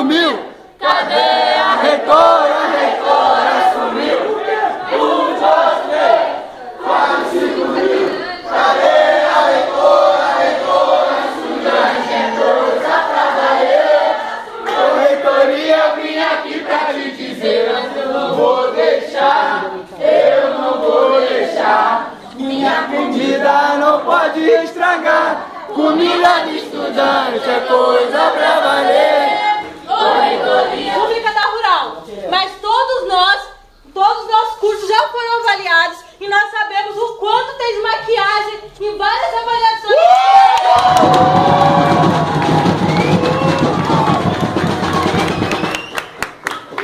sumiu? Cadê a reitora? A reitora sumiu. 1, 2, 3, 4, 5 mil. Cadê a reitora? A reitora sumiu. A gente entrou pra valer. Ô reitoria, eu vim aqui pra te dizer, eu não vou deixar. Eu não vou deixar. Minha comida não pode estragar. Comida de estudante é coisa pra valer. Ô reitoria pública da Rural, mas todos os nossos cursos já foram avaliados e nós sabemos o quanto tem de maquiagem em várias avaliações.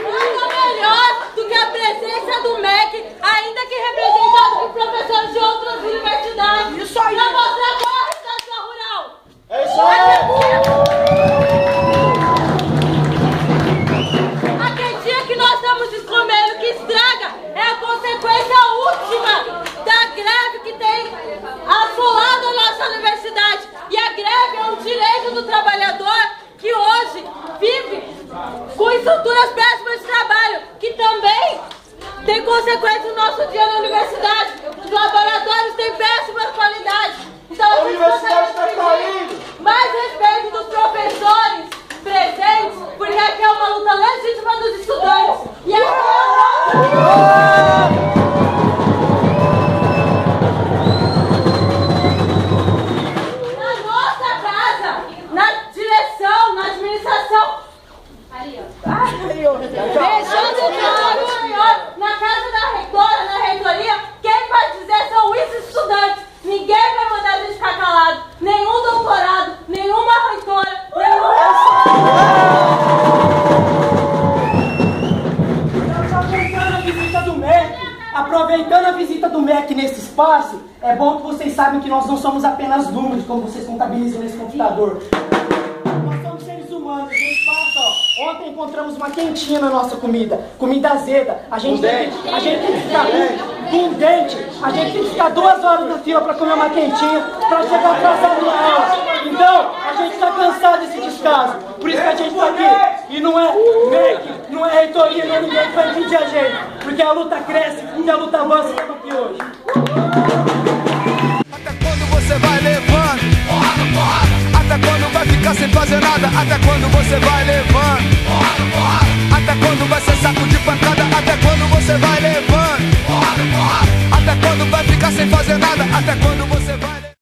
Nada melhor do que a presença do MEC, ainda que representado por professores de outras universidades. Isso aí! Pra mostrar qual é a realidade da Rural. É isso aí! Descomendo que estraga é a consequência última da greve que tem assolado a nossa universidade. E a greve é um direito do trabalhador que hoje vive com estruturas péssimas de trabalho, que também tem consequência no nosso dia na universidade. Os laboratórios têm péssimas qualidades. Então a universidade está caindo. Mais respeito dos professores presentes, porque aqui é uma luta legítima dos estudantes. E aqui na nossa casa, na direção, na administração, deixando claro, na casa da reitora, na reitoria, quem vai dizer são os estudantes. Ninguém vai mandar a gente ficar calado. Nenhum doutorado, nenhuma reitora, Aproveitando a visita do MEC nesse espaço, é bom que vocês saibam que nós não somos apenas números, como vocês contabilizam nesse computador. Nós somos seres humanos, a gente passa, ó. Ontem encontramos uma quentinha na nossa comida, comida azeda. A gente tem que ficar com dente. A gente tem que ficar 2 horas na fila para comer uma quentinha, para chegar atrasado na aula. Então, a gente está cansado desse descaso. Por isso que a gente está aqui. E não é MEC, não é reitoria, não é ninguém que vai impedir a gente. Porque a luta cresce e a luta avança como aqui hoje. Até quando você vai levando? Porrada, porrada. Até quando vai ficar sem fazer nada? Até quando você vai levando? Porrada, porrada. Até quando vai ser saco de pancada? Até quando você vai levando? Porrada, porrada. Até quando vai ficar sem fazer nada? Até quando